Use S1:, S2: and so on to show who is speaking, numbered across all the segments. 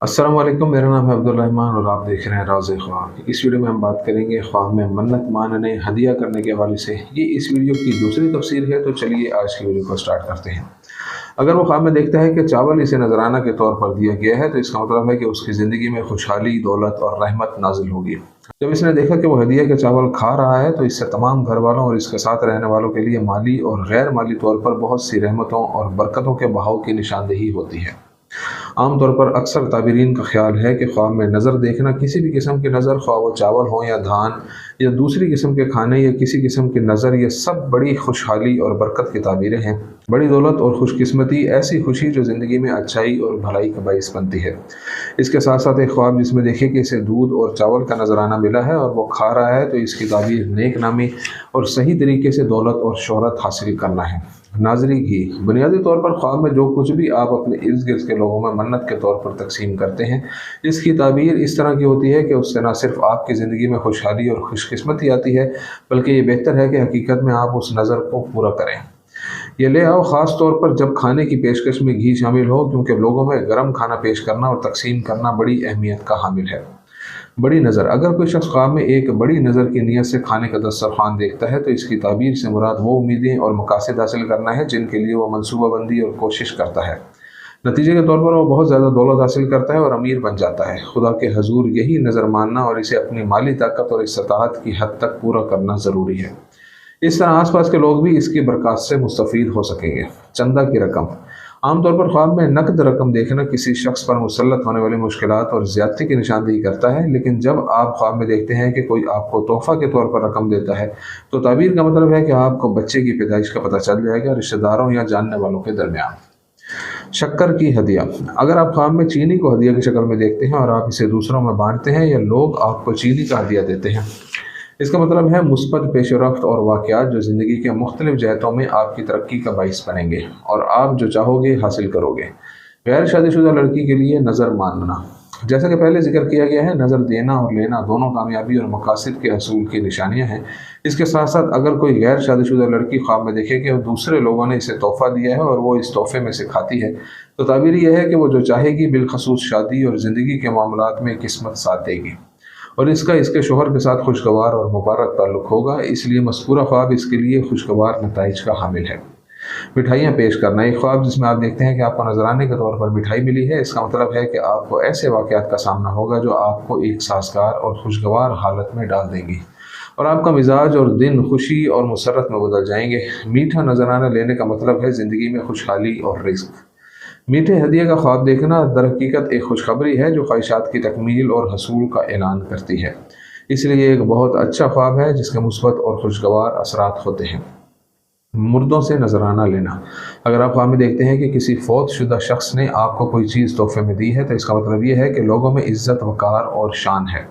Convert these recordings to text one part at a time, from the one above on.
S1: अस्सलाम वालेकुम, मेरा नाम है अब्दुल रहमान और आप देख रहे हैं राज़ ख्वाब। इस वीडियो में हम बात करेंगे ख्वाब में मन्नत मानने, हदिया करने के हवाले से। ये इस वीडियो की दूसरी तफसीर है, तो चलिए आज की वीडियो को स्टार्ट करते हैं। अगर वो ख्वाब में देखता है कि चावल इसे नजराना के तौर पर दिया गया है, तो इसका मतलब है कि उसकी ज़िंदगी में खुशहाली, दौलत और रहमत नाजिल होगी। जब इसने देखा कि वो हदिया के चावल खा रहा है, तो इससे तमाम घर वालों और इसके साथ रहने वालों के लिए माली और गैर माली तौर पर बहुत सी रहमतों और बरकतों के बहाव की निशानदेही होती है। आमतौर पर अक्सर ताबरीन का ख्याल है कि ख्वाब में नज़र देखना, किसी भी किस्म की नज़र, ख्वाह वो चावल हो या धान या दूसरी किस्म के खाने या किसी किस्म की नज़र, ये सब बड़ी खुशहाली और बरकत की ताबीरें हैं। बड़ी दौलत और खुशकिस्मती, ऐसी खुशी जो ज़िंदगी में अच्छाई और भलाई का बाइस बनती है। इसके साथ साथ एक ख्वाब जिसमें देखे कि इसे दूध और चावल का नजराना मिला है और वो खा रहा है, तो इसकी ताबीर नेक नामी और सही तरीके से दौलत और शोहरत हासिल करना है। नाजरी घी, बुनियादी तौर पर ख्वाब में जो कुछ भी आप अपने इर्द गिर्द के लोगों में मन्नत के तौर पर तकसीम करते हैं, इसकी ताबीर इस तरह की होती है कि उससे न सिर्फ आपकी ज़िंदगी में खुशहाली और खुशकिस्मती आती है, बल्कि ये बेहतर है कि हकीकत में आप उस नज़र को पूरा करें। ये ले आओ ख़ास तौर पर जब खाने की पेशकश में घी शामिल हो, क्योंकि लोगों में गर्म खाना पेश करना और तकसीम करना बड़ी अहमियत का हामिल है। बड़ी नज़र, अगर कोई शख्स ख्वाब में एक बड़ी नज़र की नीयत से खाने का दस्तरखान देखता है, तो इसकी ताबीर से मुराद वो उम्मीदें और मकासद हासिल करना है जिनके लिए वो मनसूबा बंदी और कोशिश करता है। नतीजे के तौर पर वो बहुत ज़्यादा दौलत हासिल करता है और अमीर बन जाता है। खुदा के हजूर यही नज़र मानना और इसे अपनी माली ताकत और इस्ताअत की हद तक पूरा करना ज़रूरी है। इस तरह आसपास के लोग भी इसकी बरकत से मुस्तफ़ीद हो सकेंगे। चंदा की रकम, आमतौर पर ख्वाब में नकद रकम देखना किसी शख्स पर मुसल्लत होने वाली मुश्किलात और ज़्यादती की निशानदेही करता है, लेकिन जब आप ख्वाब में देखते हैं कि कोई आपको तोहफ़ा के तौर पर रकम देता है, तो ताबीर का मतलब है कि आपको बच्चे की पैदाइश का पता चल जाएगा रिश्तेदारों या जानने वालों के दरमियान। शक्कर की हदिया, अगर आप ख्वाब में चीनी को हदिया की शक्ल में देखते हैं और आप इसे दूसरों में बांटते हैं या लोग आपको चीनी का हदिया देते हैं, इसका मतलब है मुस्बत पेशरफ्त और वाक़यात जो ज़िंदगी के मुख्तलिफ जहतों में आपकी तरक्की का बाइस बनेंगे और आप जो चाहोगे हासिल करोगे। गैर शादीशुदा लड़की के लिए नज़र मानना, जैसा कि पहले जिक्र किया गया है, नज़र देना और लेना दोनों कामयाबी और मकासद के हसूल की निशानियां हैं। इसके साथ साथ अगर कोई गैर शादीशुदा लड़की ख्वाब में देखे कि दूसरे लोगों ने इसे तोहफ़ा दिया है और वो इस तोहफे में से खाती है, तो ताबीर यह है कि वो जो चाहेगी बिलखसूस शादी और ज़िंदगी के मामलात में किस्मत साथ देगी और इसका इसके शोहर के साथ खुशगवार और मुबारक ताल्लुक़ होगा। इसलिए मज़कूरा ख्वाब इसके लिए खुशगवार नताइज का हामिल है। मिठाइयाँ पेश करना, एक ख्वाब जिसमें आप देखते हैं कि आपको नजराने के तौर पर मिठाई मिली है, इसका मतलब है कि आपको ऐसे वाक़यात का सामना होगा जो आपको एक साजगार और खुशगवार हालत में डाल देंगी और आपका मिजाज और दिन खुशी और मुसर्रत में बदल जाएंगे। मीठा नजराना लेने का मतलब है ज़िंदगी में खुशहाली और रिज़्क़। मीठे हदिये का ख्वाब देखना दरहकीकत एक खुशखबरी है जो ख्वाहिशात की तकमील और हसूल का ऐलान करती है, इसलिए एक बहुत अच्छा ख्वाब है जिसके मुस्बत और खुशगवार असरात होते हैं। मुर्दों से नजराना लेना, अगर आप ख्वाब में देखते हैं कि किसी फौत शुदा शख्स ने आपको कोई चीज़ तोहफे में दी है, तो इसका मतलब ये है कि लोगों में इज्जत, वक़ार और शान है।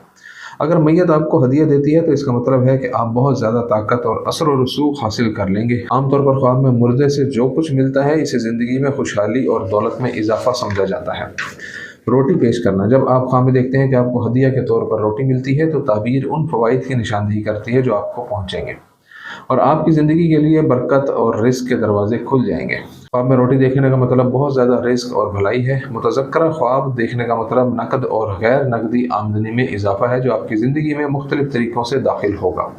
S1: अगर मैयत आपको हदिया देती है, तो इसका मतलब है कि आप बहुत ज़्यादा ताकत और असर और रसूख हासिल कर लेंगे। आमतौर पर ख्वाब में मुर्दे से जो कुछ मिलता है, इसे ज़िंदगी में खुशहाली और दौलत में इजाफा समझा जाता है। रोटी पेश करना, जब आप ख्वाब में देखते हैं कि आपको हदिया के तौर पर रोटी मिलती है, तो ताबीर उन फ़वाइद की निशानदेही करती है जो आपको पहुँचेंगे और आपकी ज़िंदगी के लिए बरकत और रिज़्क़ के दरवाजे खुल जाएंगे। ख्वाब में रोटी देखने का मतलब बहुत ज़्यादा रिज़्क़ और भलाई है। मुतज़क्करा ख्वाब देखने का मतलब नकद और गैर नकदी आमदनी में इजाफा है जो आपकी ज़िंदगी में मुख्तलिफ तरीक़ों से दाखिल होगा।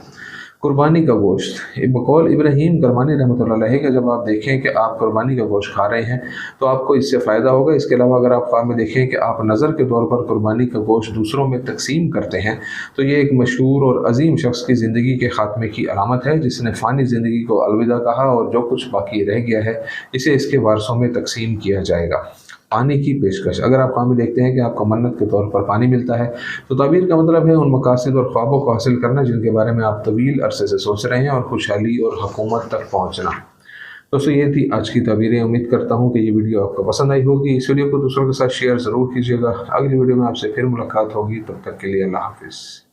S1: कुर्बानी का गोश्त, बकौल इब्राहीम करमानी रहमतुल्लाह अलैह कि जब आप देखें कि आप कुर्बानी का गोश्त खा रहे हैं, तो आपको इससे फ़ायदा होगा। इसके अलावा अगर आप ख्वाब में देखें कि आप नज़र के तौर पर कुर्बानी का गोश्त दूसरों में तकसीम करते हैं, तो ये एक मशहूर और अजीम शख्स की ज़िंदगी के ख़ात्मे की अलामत है जिसने फ़ानी ज़िंदगी को अलविदा कहा और जो कुछ बाकी रह गया है इसे इसके वारसों में तकसीम किया जाएगा। पानी की पेशकश, अगर आप ख्वाब में देखते हैं कि आपको मन्नत के तौर पर पानी मिलता है, तो ताबीर का मतलब है उन मकासद और ख्वाबों को हासिल करना जिनके बारे में आप तवील अरसे से सोच रहे हैं और खुशहाली और हुकूमत तक पहुँचना। दोस्तों, ये थी आज की तबीरें। उम्मीद करता हूँ कि ये वीडियो आपको पसंद आई होगी। इस वीडियो को दूसरों के साथ शेयर ज़रूर कीजिएगा। अगली वीडियो में आपसे फिर मुलाकात होगी, तब तक के लिए अल्लाह हाफिज़।